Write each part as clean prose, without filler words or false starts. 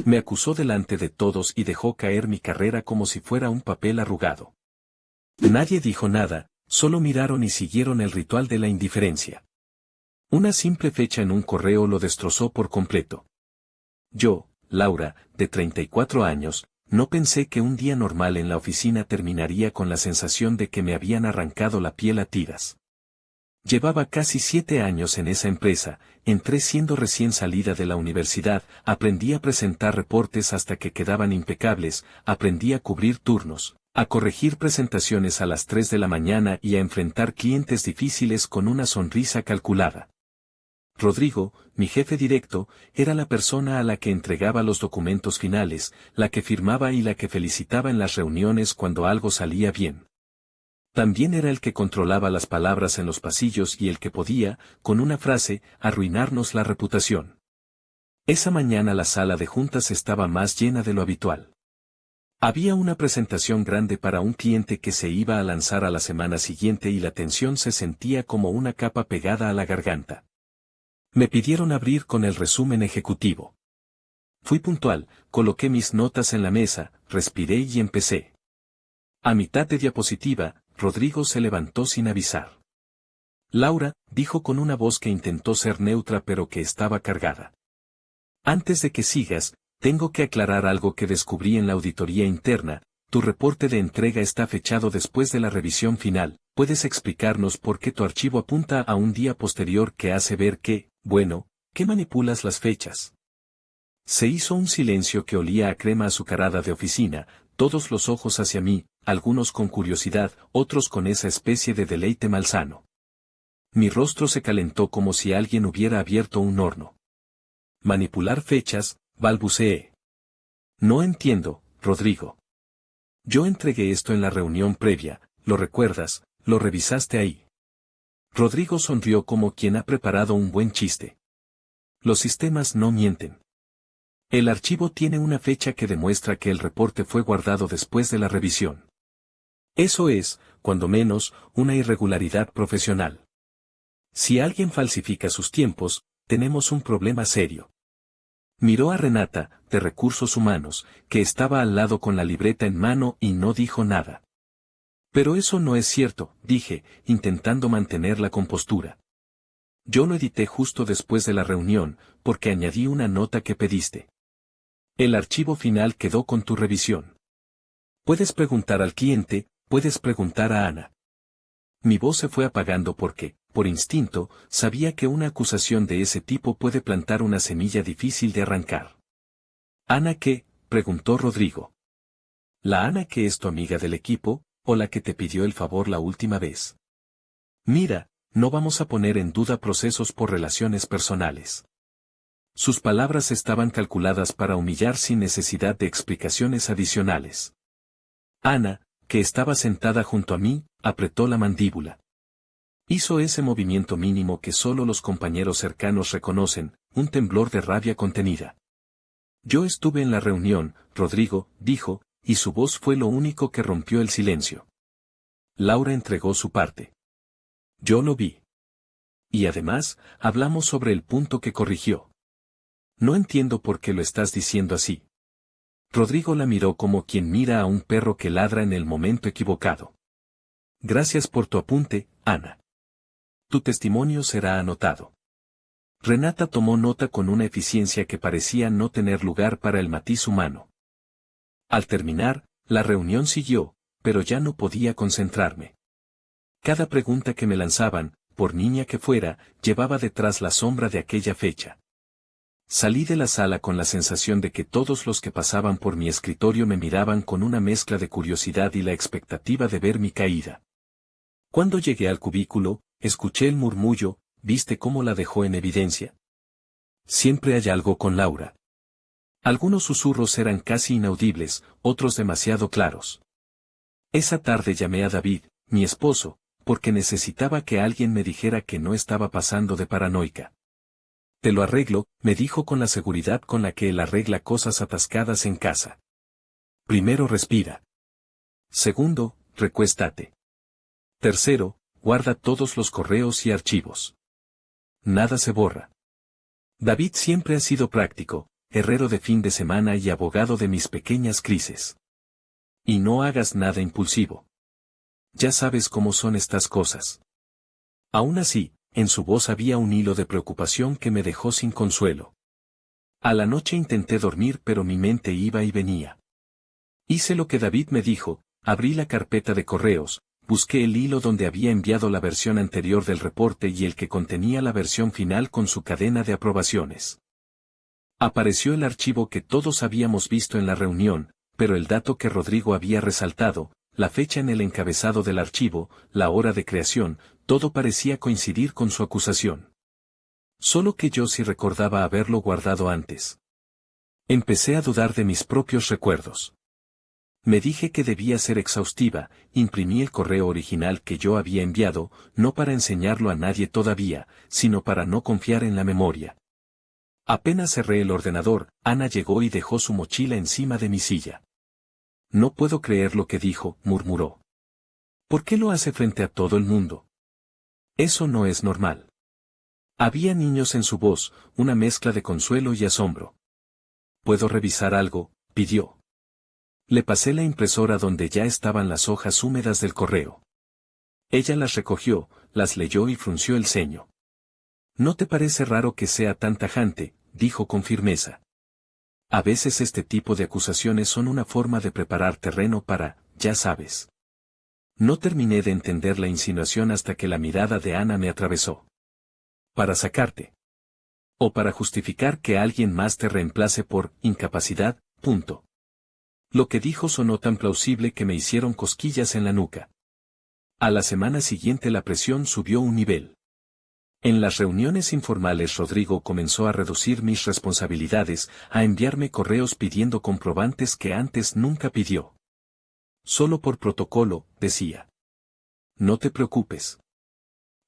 Me acusó delante de todos y dejó caer mi carrera como si fuera un papel arrugado. Nadie dijo nada, solo miraron y siguieron el ritual de la indiferencia. Una simple fecha en un correo lo destrozó por completo. Yo, Laura, de 34 años, no pensé que un día normal en la oficina terminaría con la sensación de que me habían arrancado la piel a tiras. Llevaba casi 7 años en esa empresa, entré siendo recién salida de la universidad, aprendí a presentar reportes hasta que quedaban impecables, aprendí a cubrir turnos, a corregir presentaciones a las 3 de la mañana y a enfrentar clientes difíciles con una sonrisa calculada. Rodrigo, mi jefe directo, era la persona a la que entregaba los documentos finales, la que firmaba y la que felicitaba en las reuniones cuando algo salía bien. También era el que controlaba las palabras en los pasillos y el que podía, con una frase, arruinarnos la reputación. Esa mañana la sala de juntas estaba más llena de lo habitual. Había una presentación grande para un cliente que se iba a lanzar a la semana siguiente y la tensión se sentía como una capa pegada a la garganta. Me pidieron abrir con el resumen ejecutivo. Fui puntual, coloqué mis notas en la mesa, respiré y empecé. A mitad de diapositiva, Rodrigo se levantó sin avisar. Laura, dijo con una voz que intentó ser neutra pero que estaba cargada. Antes de que sigas, tengo que aclarar algo que descubrí en la auditoría interna. Tu reporte de entrega está fechado después de la revisión final. ¿Puedes explicarnos por qué tu archivo apunta a un día posterior que hace ver que, bueno, que manipulas las fechas? Se hizo un silencio que olía a crema azucarada de oficina, todos los ojos hacia mí, algunos con curiosidad, otros con esa especie de deleite malsano. Mi rostro se calentó como si alguien hubiera abierto un horno. Manipular fechas, balbuceé. No entiendo, Rodrigo. Yo entregué esto en la reunión previa, ¿lo recuerdas? ¿Lo revisaste ahí? Rodrigo sonrió como quien ha preparado un buen chiste. Los sistemas no mienten. El archivo tiene una fecha que demuestra que el reporte fue guardado después de la revisión. Eso es, cuando menos, una irregularidad profesional. Si alguien falsifica sus tiempos, tenemos un problema serio. Miró a Renata, de Recursos Humanos, que estaba al lado con la libreta en mano y no dijo nada. Pero eso no es cierto, dije, intentando mantener la compostura. Yo lo edité justo después de la reunión, porque añadí una nota que pediste. El archivo final quedó con tu revisión. Puedes preguntar al cliente, puedes preguntar a Ana. Mi voz se fue apagando porque, por instinto, sabía que una acusación de ese tipo puede plantar una semilla difícil de arrancar. ¿Ana qué?, preguntó Rodrigo. ¿La Ana que es tu amiga del equipo, o la que te pidió el favor la última vez? Mira, no vamos a poner en duda procesos por relaciones personales. Sus palabras estaban calculadas para humillar sin necesidad de explicaciones adicionales. Ana, que estaba sentada junto a mí, apretó la mandíbula. Hizo ese movimiento mínimo que solo los compañeros cercanos reconocen, un temblor de rabia contenida. Yo estuve en la reunión, Rodrigo, dijo, y su voz fue lo único que rompió el silencio. Laura entregó su parte. Yo lo vi. Y además, hablamos sobre el punto que corrigió. No entiendo por qué lo estás diciendo así. Rodrigo la miró como quien mira a un perro que ladra en el momento equivocado. Gracias por tu apunte, Ana. Tu testimonio será anotado. Renata tomó nota con una eficiencia que parecía no tener lugar para el matiz humano. Al terminar, la reunión siguió, pero ya no podía concentrarme. Cada pregunta que me lanzaban, por niña que fuera, llevaba detrás la sombra de aquella fecha. Salí de la sala con la sensación de que todos los que pasaban por mi escritorio me miraban con una mezcla de curiosidad y la expectativa de ver mi caída. Cuando llegué al cubículo, escuché el murmullo, ¿viste cómo la dejó en evidencia? Siempre hay algo con Laura. Algunos susurros eran casi inaudibles, otros demasiado claros. Esa tarde llamé a David, mi esposo, porque necesitaba que alguien me dijera que no estaba pasando de paranoica. Te lo arreglo, me dijo con la seguridad con la que él arregla cosas atascadas en casa. Primero respira. Segundo, recuéstate. Tercero, guarda todos los correos y archivos. Nada se borra. David siempre ha sido práctico, herrero de fin de semana y abogado de mis pequeñas crisis. Y no hagas nada impulsivo. Ya sabes cómo son estas cosas. Aún así, en su voz había un hilo de preocupación que me dejó sin consuelo. A la noche intenté dormir pero mi mente iba y venía. Hice lo que David me dijo, abrí la carpeta de correos, busqué el hilo donde había enviado la versión anterior del reporte y el que contenía la versión final con su cadena de aprobaciones. Apareció el archivo que todos habíamos visto en la reunión, pero el dato que Rodrigo había resaltado, la fecha en el encabezado del archivo, la hora de creación, todo parecía coincidir con su acusación. Solo que yo sí recordaba haberlo guardado antes. Empecé a dudar de mis propios recuerdos. Me dije que debía ser exhaustiva, imprimí el correo original que yo había enviado, no para enseñarlo a nadie todavía, sino para no confiar en la memoria. Apenas cerré el ordenador, Ana llegó y dejó su mochila encima de mi silla. No puedo creer lo que dijo, murmuró. ¿Por qué lo hace frente a todo el mundo? Eso no es normal. Había niños en su voz, una mezcla de consuelo y asombro. ¿Puedo revisar algo?, pidió. Le pasé la impresora donde ya estaban las hojas húmedas del correo. Ella las recogió, las leyó y frunció el ceño. ¿No te parece raro que sea tan tajante?, dijo con firmeza. A veces este tipo de acusaciones son una forma de preparar terreno para, ya sabes. No terminé de entender la insinuación hasta que la mirada de Ana me atravesó. ¿Para sacarte? ¿O para justificar que alguien más te reemplace por incapacidad? Punto. Lo que dijo sonó tan plausible que me hicieron cosquillas en la nuca. A la semana siguiente la presión subió un nivel. En las reuniones informales Rodrigo comenzó a reducir mis responsabilidades, a enviarme correos pidiendo comprobantes que antes nunca pidió. Solo por protocolo, decía. No te preocupes.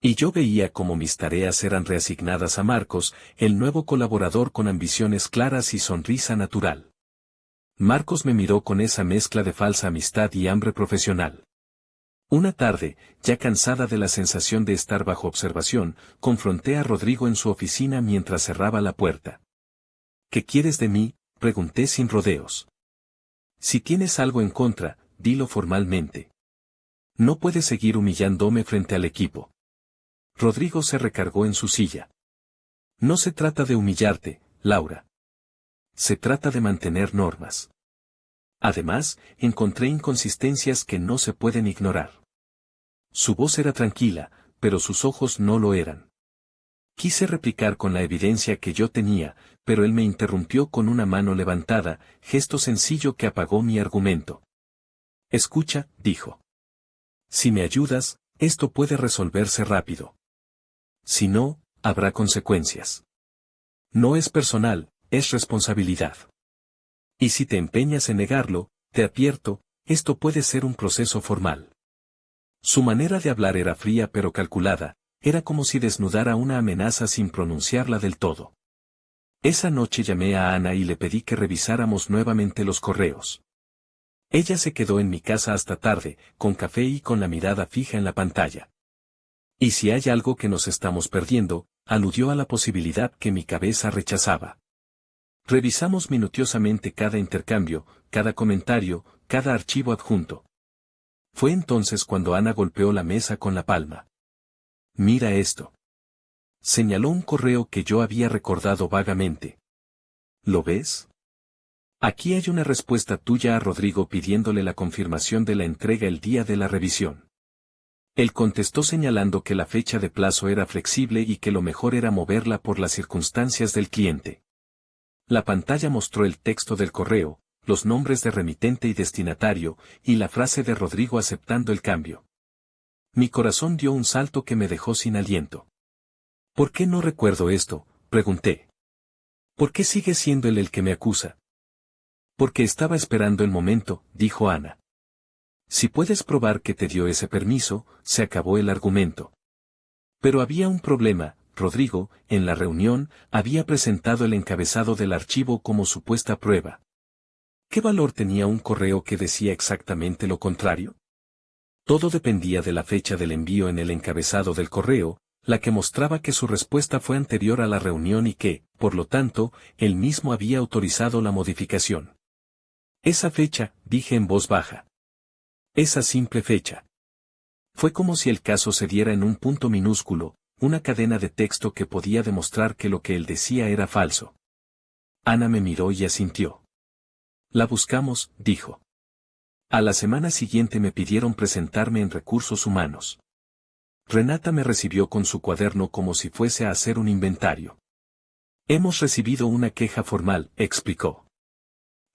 Y yo veía cómo mis tareas eran reasignadas a Marcos, el nuevo colaborador con ambiciones claras y sonrisa natural. Marcos me miró con esa mezcla de falsa amistad y hambre profesional. Una tarde, ya cansada de la sensación de estar bajo observación, confronté a Rodrigo en su oficina mientras cerraba la puerta. ¿Qué quieres de mí?, pregunté sin rodeos. Si tienes algo en contra, dilo formalmente. No puedes seguir humillándome frente al equipo. Rodrigo se recargó en su silla. No se trata de humillarte, Laura. Se trata de mantener normas. Además, encontré inconsistencias que no se pueden ignorar. Su voz era tranquila, pero sus ojos no lo eran. Quise replicar con la evidencia que yo tenía, pero él me interrumpió con una mano levantada, gesto sencillo que apagó mi argumento. Escucha, dijo. Si me ayudas, esto puede resolverse rápido. Si no, habrá consecuencias. No es personal, es responsabilidad. Y si te empeñas en negarlo, te advierto, esto puede ser un proceso formal. Su manera de hablar era fría pero calculada, era como si desnudara una amenaza sin pronunciarla del todo. Esa noche llamé a Ana y le pedí que revisáramos nuevamente los correos. Ella se quedó en mi casa hasta tarde, con café y con la mirada fija en la pantalla. Y si hay algo que nos estamos perdiendo, aludió a la posibilidad que mi cabeza rechazaba. Revisamos minuciosamente cada intercambio, cada comentario, cada archivo adjunto. Fue entonces cuando Ana golpeó la mesa con la palma. Mira esto. Señaló un correo que yo había recordado vagamente. ¿Lo ves? Aquí hay una respuesta tuya a Rodrigo pidiéndole la confirmación de la entrega el día de la revisión. Él contestó señalando que la fecha de plazo era flexible y que lo mejor era moverla por las circunstancias del cliente. La pantalla mostró el texto del correo, los nombres de remitente y destinatario, y la frase de Rodrigo aceptando el cambio. Mi corazón dio un salto que me dejó sin aliento. ¿Por qué no recuerdo esto?, pregunté. ¿Por qué sigue siendo él el que me acusa? Porque estaba esperando el momento, dijo Ana. Si puedes probar que te dio ese permiso, se acabó el argumento. Pero había un problema. Rodrigo, en la reunión, había presentado el encabezado del archivo como supuesta prueba. ¿Qué valor tenía un correo que decía exactamente lo contrario? Todo dependía de la fecha del envío en el encabezado del correo, la que mostraba que su respuesta fue anterior a la reunión y que, por lo tanto, él mismo había autorizado la modificación. Esa fecha, dije en voz baja. Esa simple fecha. Fue como si el caso se diera en un punto minúsculo, una cadena de texto que podía demostrar que lo que él decía era falso. Ana me miró y asintió. La buscamos, dijo. A la semana siguiente me pidieron presentarme en Recursos Humanos. Renata me recibió con su cuaderno como si fuese a hacer un inventario. Hemos recibido una queja formal, explicó.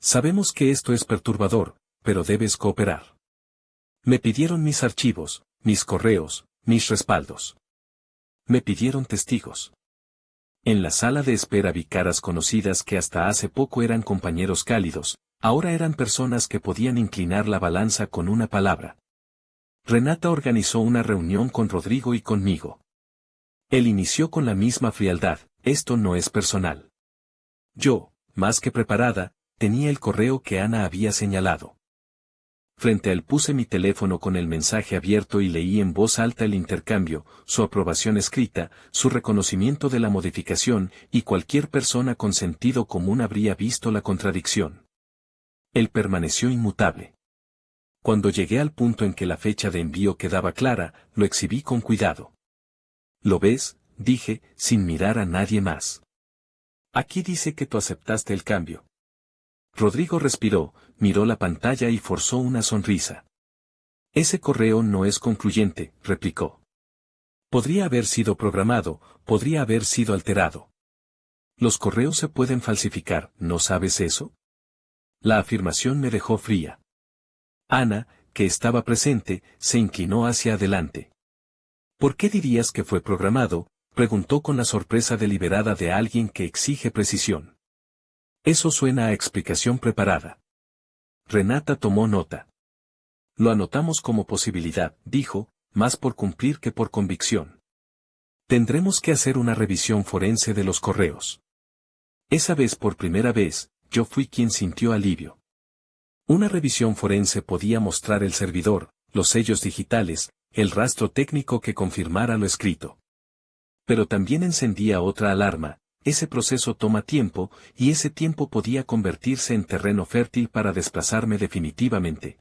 Sabemos que esto es perturbador, pero debes cooperar. Me pidieron mis archivos, mis correos, mis respaldos. Me pidieron testigos. En la sala de espera vi caras conocidas que hasta hace poco eran compañeros cálidos, ahora eran personas que podían inclinar la balanza con una palabra. Renata organizó una reunión con Rodrigo y conmigo. Él inició con la misma frialdad, esto no es personal. Yo, más que preparada, tenía el correo que Ana había señalado. Frente a él puse mi teléfono con el mensaje abierto y leí en voz alta el intercambio, su aprobación escrita, su reconocimiento de la modificación, y cualquier persona con sentido común habría visto la contradicción. Él permaneció inmutable. Cuando llegué al punto en que la fecha de envío quedaba clara, lo exhibí con cuidado. ¿Lo ves?, dije, sin mirar a nadie más. Aquí dice que tú aceptaste el cambio. Rodrigo respiró, miró la pantalla y forzó una sonrisa. Ese correo no es concluyente, replicó. Podría haber sido programado, podría haber sido alterado. Los correos se pueden falsificar, ¿no sabes eso? La afirmación me dejó fría. Ana, que estaba presente, se inclinó hacia adelante. ¿Por qué dirías que fue programado?, preguntó con la sorpresa deliberada de alguien que exige precisión. Eso suena a explicación preparada. Renata tomó nota. Lo anotamos como posibilidad, dijo, más por cumplir que por convicción. Tendremos que hacer una revisión forense de los correos. Esa vez por primera vez, yo fui quien sintió alivio. Una revisión forense podía mostrar el servidor, los sellos digitales, el rastro técnico que confirmara lo escrito. Pero también encendía otra alarma. Ese proceso toma tiempo, y ese tiempo podía convertirse en terreno fértil para desplazarme definitivamente.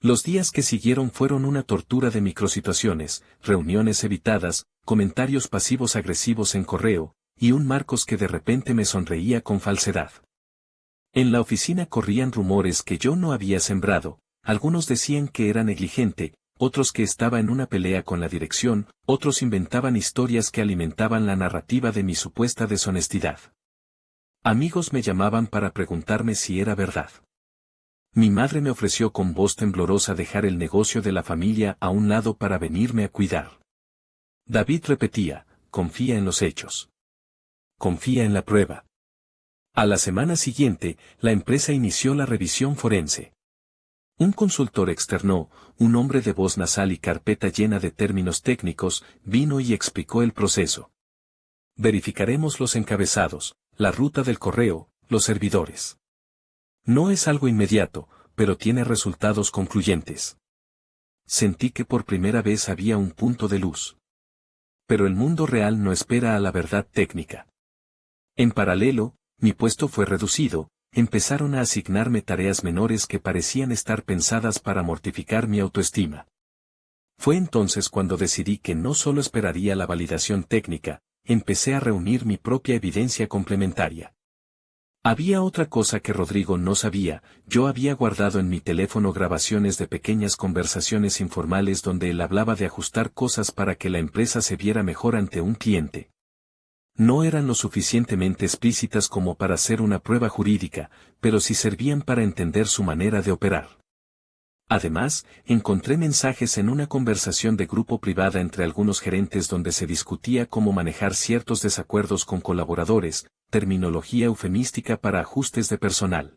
Los días que siguieron fueron una tortura de microsituaciones, reuniones evitadas, comentarios pasivos agresivos en correo, y un Marcos que de repente me sonreía con falsedad. En la oficina corrían rumores que yo no había sembrado, algunos decían que era negligente, otros que estaba en una pelea con la dirección, otros inventaban historias que alimentaban la narrativa de mi supuesta deshonestidad. Amigos me llamaban para preguntarme si era verdad. Mi madre me ofreció con voz temblorosa dejar el negocio de la familia a un lado para venirme a cuidar. David repetía, confía en los hechos. Confía en la prueba. A la semana siguiente, la empresa inició la revisión forense. Un consultor externo, un hombre de voz nasal y carpeta llena de términos técnicos, vino y explicó el proceso. Verificaremos los encabezados, la ruta del correo, los servidores. No es algo inmediato, pero tiene resultados concluyentes. Sentí que por primera vez había un punto de luz. Pero el mundo real no espera a la verdad técnica. En paralelo, mi puesto fue reducido. Empezaron a asignarme tareas menores que parecían estar pensadas para mortificar mi autoestima. Fue entonces cuando decidí que no solo esperaría la validación técnica, empecé a reunir mi propia evidencia complementaria. Había otra cosa que Rodrigo no sabía, yo había guardado en mi teléfono grabaciones de pequeñas conversaciones informales donde él hablaba de ajustar cosas para que la empresa se viera mejor ante un cliente. No eran lo suficientemente explícitas como para hacer una prueba jurídica, pero sí servían para entender su manera de operar. Además, encontré mensajes en una conversación de grupo privada entre algunos gerentes donde se discutía cómo manejar ciertos desacuerdos con colaboradores, terminología eufemística para ajustes de personal.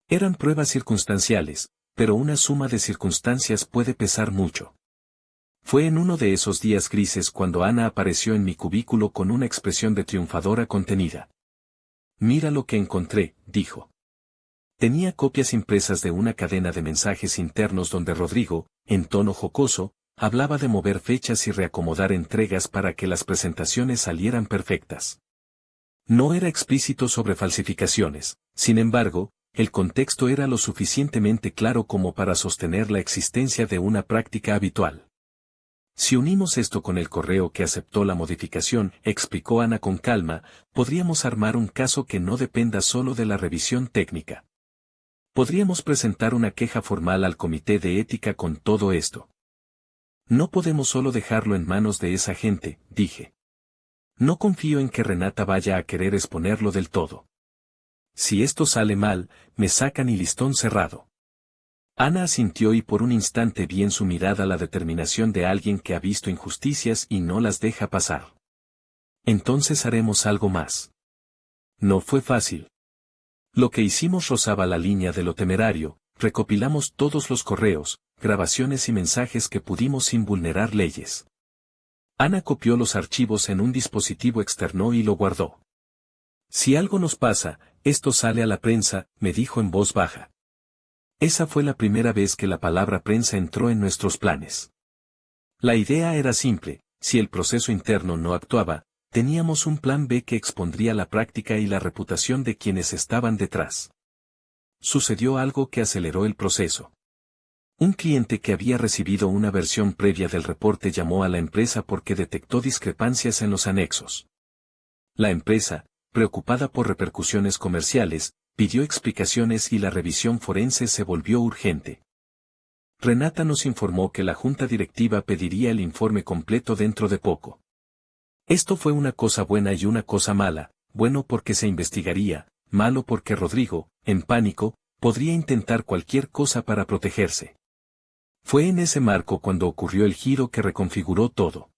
Eran pruebas circunstanciales, pero una suma de circunstancias puede pesar mucho. Fue en uno de esos días grises cuando Ana apareció en mi cubículo con una expresión de triunfadora contenida. Mira lo que encontré, dijo. Tenía copias impresas de una cadena de mensajes internos donde Rodrigo, en tono jocoso, hablaba de mover fechas y reacomodar entregas para que las presentaciones salieran perfectas. No era explícito sobre falsificaciones, sin embargo, el contexto era lo suficientemente claro como para sostener la existencia de una práctica habitual. Si unimos esto con el correo que aceptó la modificación, explicó Ana con calma, podríamos armar un caso que no dependa solo de la revisión técnica. Podríamos presentar una queja formal al Comité de Ética con todo esto. No podemos solo dejarlo en manos de esa gente, dije. No confío en que Renata vaya a querer exponerlo del todo. Si esto sale mal, me sacan y listón cerrado. Ana asintió y por un instante vi en su mirada la determinación de alguien que ha visto injusticias y no las deja pasar. Entonces haremos algo más. No fue fácil. Lo que hicimos rozaba la línea de lo temerario, recopilamos todos los correos, grabaciones y mensajes que pudimos sin vulnerar leyes. Ana copió los archivos en un dispositivo externo y lo guardó. Si algo nos pasa, esto sale a la prensa, me dijo en voz baja. Esa fue la primera vez que la palabra prensa entró en nuestros planes. La idea era simple, si el proceso interno no actuaba, teníamos un plan B que expondría la práctica y la reputación de quienes estaban detrás. Sucedió algo que aceleró el proceso. Un cliente que había recibido una versión previa del reporte llamó a la empresa porque detectó discrepancias en los anexos. La empresa, preocupada por repercusiones comerciales, pidió explicaciones y la revisión forense se volvió urgente. Renata nos informó que la junta directiva pediría el informe completo dentro de poco. Esto fue una cosa buena y una cosa mala, bueno porque se investigaría, malo porque Rodrigo, en pánico, podría intentar cualquier cosa para protegerse. Fue en ese marco cuando ocurrió el giro que reconfiguró todo.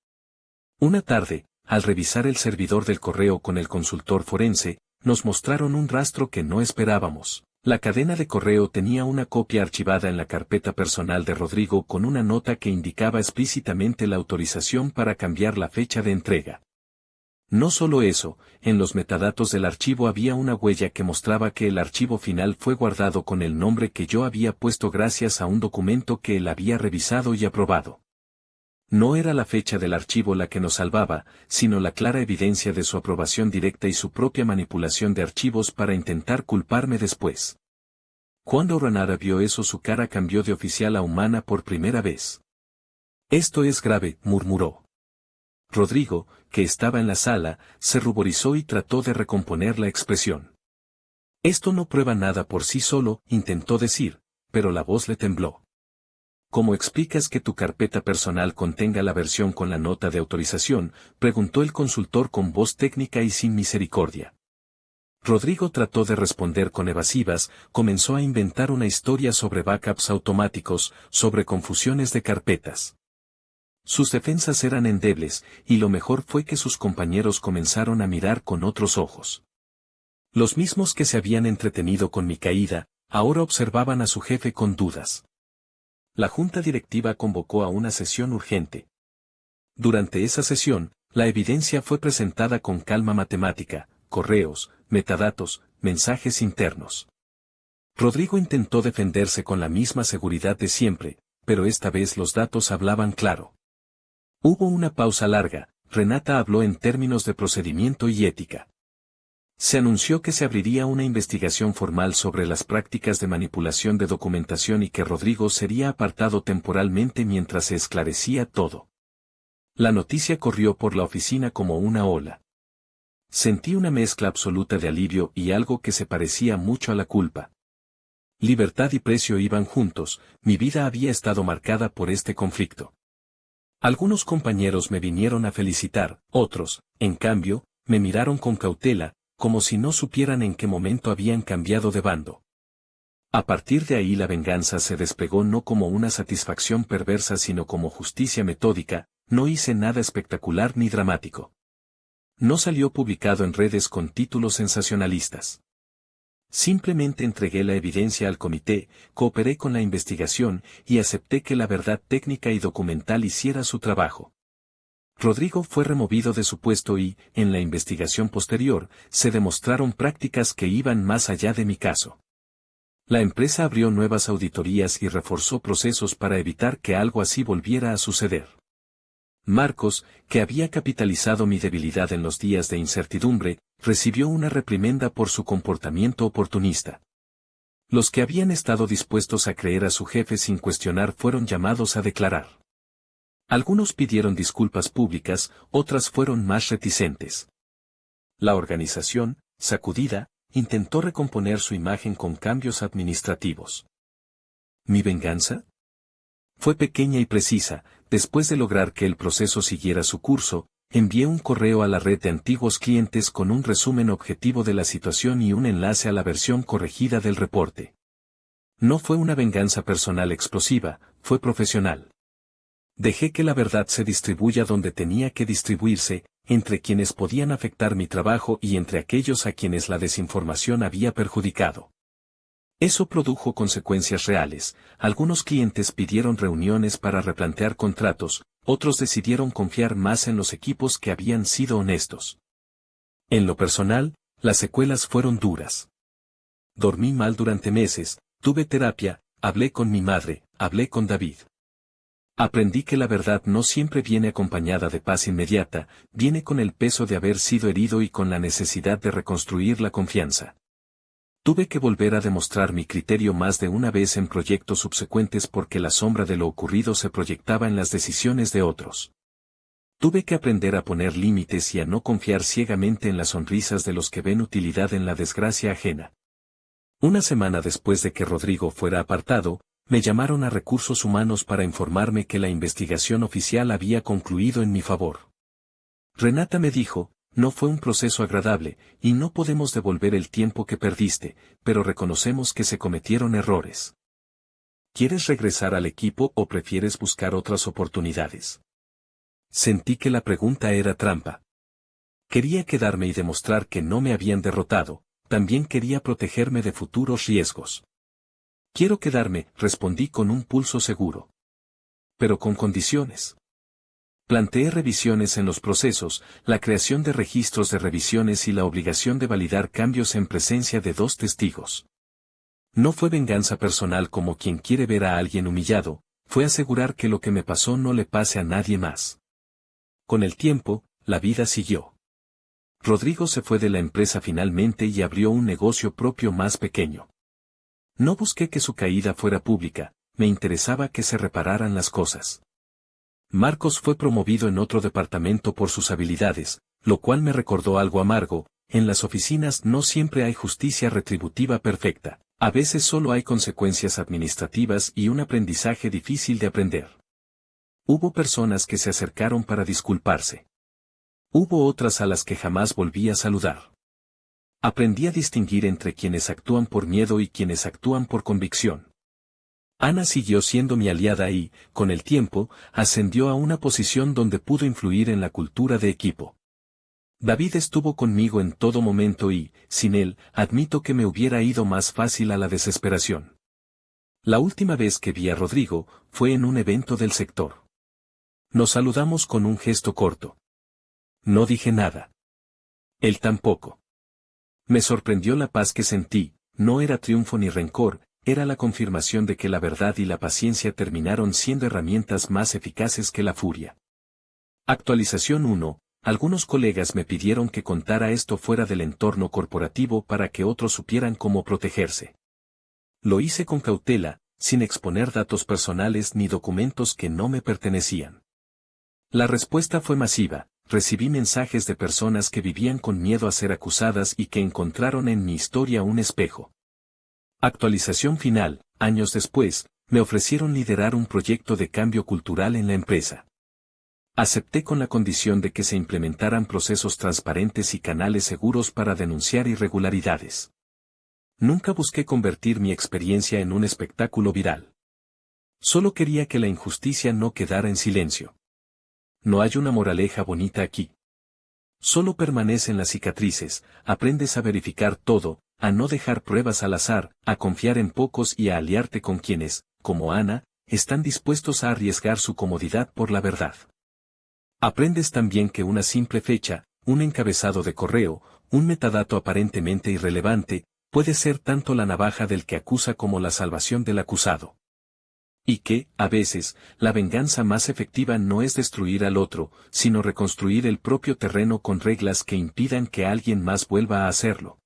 Una tarde, al revisar el servidor del correo con el consultor forense, nos mostraron un rastro que no esperábamos. La cadena de correo tenía una copia archivada en la carpeta personal de Rodrigo con una nota que indicaba explícitamente la autorización para cambiar la fecha de entrega. No solo eso, en los metadatos del archivo había una huella que mostraba que el archivo final fue guardado con el nombre que yo había puesto gracias a un documento que él había revisado y aprobado. No era la fecha del archivo la que nos salvaba, sino la clara evidencia de su aprobación directa y su propia manipulación de archivos para intentar culparme después. Cuando Renata vio eso, su cara cambió de oficial a humana por primera vez. Esto es grave, murmuró. Rodrigo, que estaba en la sala, se ruborizó y trató de recomponer la expresión. Esto no prueba nada por sí solo, intentó decir, pero la voz le tembló. ¿Cómo explicas que tu carpeta personal contenga la versión con la nota de autorización?, preguntó el consultor con voz técnica y sin misericordia. Rodrigo trató de responder con evasivas, comenzó a inventar una historia sobre backups automáticos, sobre confusiones de carpetas. Sus defensas eran endebles, y lo mejor fue que sus compañeros comenzaron a mirar con otros ojos. Los mismos que se habían entretenido con mi caída, ahora observaban a su jefe con dudas. La junta directiva convocó a una sesión urgente. Durante esa sesión, la evidencia fue presentada con calma matemática, correos, metadatos, mensajes internos. Rodrigo intentó defenderse con la misma seguridad de siempre, pero esta vez los datos hablaban claro. Hubo una pausa larga, Renata habló en términos de procedimiento y ética. Se anunció que se abriría una investigación formal sobre las prácticas de manipulación de documentación y que Rodrigo sería apartado temporalmente mientras se esclarecía todo. La noticia corrió por la oficina como una ola. Sentí una mezcla absoluta de alivio y algo que se parecía mucho a la culpa. Libertad y precio iban juntos, mi vida había estado marcada por este conflicto. Algunos compañeros me vinieron a felicitar, otros, en cambio, me miraron con cautela, como si no supieran en qué momento habían cambiado de bando. A partir de ahí la venganza se desplegó no como una satisfacción perversa sino como justicia metódica, no hice nada espectacular ni dramático. No salió publicado en redes con títulos sensacionalistas. Simplemente entregué la evidencia al comité, cooperé con la investigación y acepté que la verdad técnica y documental hiciera su trabajo. Rodrigo fue removido de su puesto y, en la investigación posterior, se demostraron prácticas que iban más allá de mi caso. La empresa abrió nuevas auditorías y reforzó procesos para evitar que algo así volviera a suceder. Marcos, que había capitalizado mi debilidad en los días de incertidumbre, recibió una reprimenda por su comportamiento oportunista. Los que habían estado dispuestos a creer a su jefe sin cuestionar fueron llamados a declarar. Algunos pidieron disculpas públicas, otras fueron más reticentes. La organización, sacudida, intentó recomponer su imagen con cambios administrativos. ¿Mi venganza? Fue pequeña y precisa. Después de lograr que el proceso siguiera su curso, envié un correo a la red de antiguos clientes con un resumen objetivo de la situación y un enlace a la versión corregida del reporte. No fue una venganza personal explosiva, fue profesional. Dejé que la verdad se distribuya donde tenía que distribuirse, entre quienes podían afectar mi trabajo y entre aquellos a quienes la desinformación había perjudicado. Eso produjo consecuencias reales. Algunos clientes pidieron reuniones para replantear contratos, otros decidieron confiar más en los equipos que habían sido honestos. En lo personal, las secuelas fueron duras. Dormí mal durante meses, tuve terapia, hablé con mi madre, hablé con David. Aprendí que la verdad no siempre viene acompañada de paz inmediata, viene con el peso de haber sido herido y con la necesidad de reconstruir la confianza. Tuve que volver a demostrar mi criterio más de una vez en proyectos subsecuentes porque la sombra de lo ocurrido se proyectaba en las decisiones de otros. Tuve que aprender a poner límites y a no confiar ciegamente en las sonrisas de los que ven utilidad en la desgracia ajena. Una semana después de que Rodrigo fuera apartado, me llamaron a Recursos Humanos para informarme que la investigación oficial había concluido en mi favor. Renata me dijo, no fue un proceso agradable, y no podemos devolver el tiempo que perdiste, pero reconocemos que se cometieron errores. ¿Quieres regresar al equipo o prefieres buscar otras oportunidades? Sentí que la pregunta era trampa. Quería quedarme y demostrar que no me habían derrotado, también quería protegerme de futuros riesgos. Quiero quedarme, respondí con un pulso seguro. Pero con condiciones. Planteé revisiones en los procesos, la creación de registros de revisiones y la obligación de validar cambios en presencia de 2 testigos. No fue venganza personal como quien quiere ver a alguien humillado, fue asegurar que lo que me pasó no le pase a nadie más. Con el tiempo, la vida siguió. Rodrigo se fue de la empresa finalmente y abrió un negocio propio más pequeño. No busqué que su caída fuera pública, me interesaba que se repararan las cosas. Marcos fue promovido en otro departamento por sus habilidades, lo cual me recordó algo amargo. En las oficinas no siempre hay justicia retributiva perfecta, a veces solo hay consecuencias administrativas y un aprendizaje difícil de aprender. Hubo personas que se acercaron para disculparse. Hubo otras a las que jamás volví a saludar. Aprendí a distinguir entre quienes actúan por miedo y quienes actúan por convicción. Ana siguió siendo mi aliada y, con el tiempo, ascendió a una posición donde pudo influir en la cultura de equipo. David estuvo conmigo en todo momento y, sin él, admito que me hubiera ido más fácil a la desesperación. La última vez que vi a Rodrigo, fue en un evento del sector. Nos saludamos con un gesto corto. No dije nada. Él tampoco. Me sorprendió la paz que sentí, no era triunfo ni rencor, era la confirmación de que la verdad y la paciencia terminaron siendo herramientas más eficaces que la furia. Actualización 1. Algunos colegas me pidieron que contara esto fuera del entorno corporativo para que otros supieran cómo protegerse. Lo hice con cautela, sin exponer datos personales ni documentos que no me pertenecían. La respuesta fue masiva, recibí mensajes de personas que vivían con miedo a ser acusadas y que encontraron en mi historia un espejo. Actualización final, años después, me ofrecieron liderar un proyecto de cambio cultural en la empresa. Acepté con la condición de que se implementaran procesos transparentes y canales seguros para denunciar irregularidades. Nunca busqué convertir mi experiencia en un espectáculo viral. Solo quería que la injusticia no quedara en silencio. No hay una moraleja bonita aquí. Solo permanecen las cicatrices, aprendes a verificar todo, a no dejar pruebas al azar, a confiar en pocos y a aliarte con quienes, como Ana, están dispuestos a arriesgar su comodidad por la verdad. Aprendes también que una simple fecha, un encabezado de correo, un metadato aparentemente irrelevante, puede ser tanto la navaja del que acusa como la salvación del acusado. Y que, a veces, la venganza más efectiva no es destruir al otro, sino reconstruir el propio terreno con reglas que impidan que alguien más vuelva a hacerlo.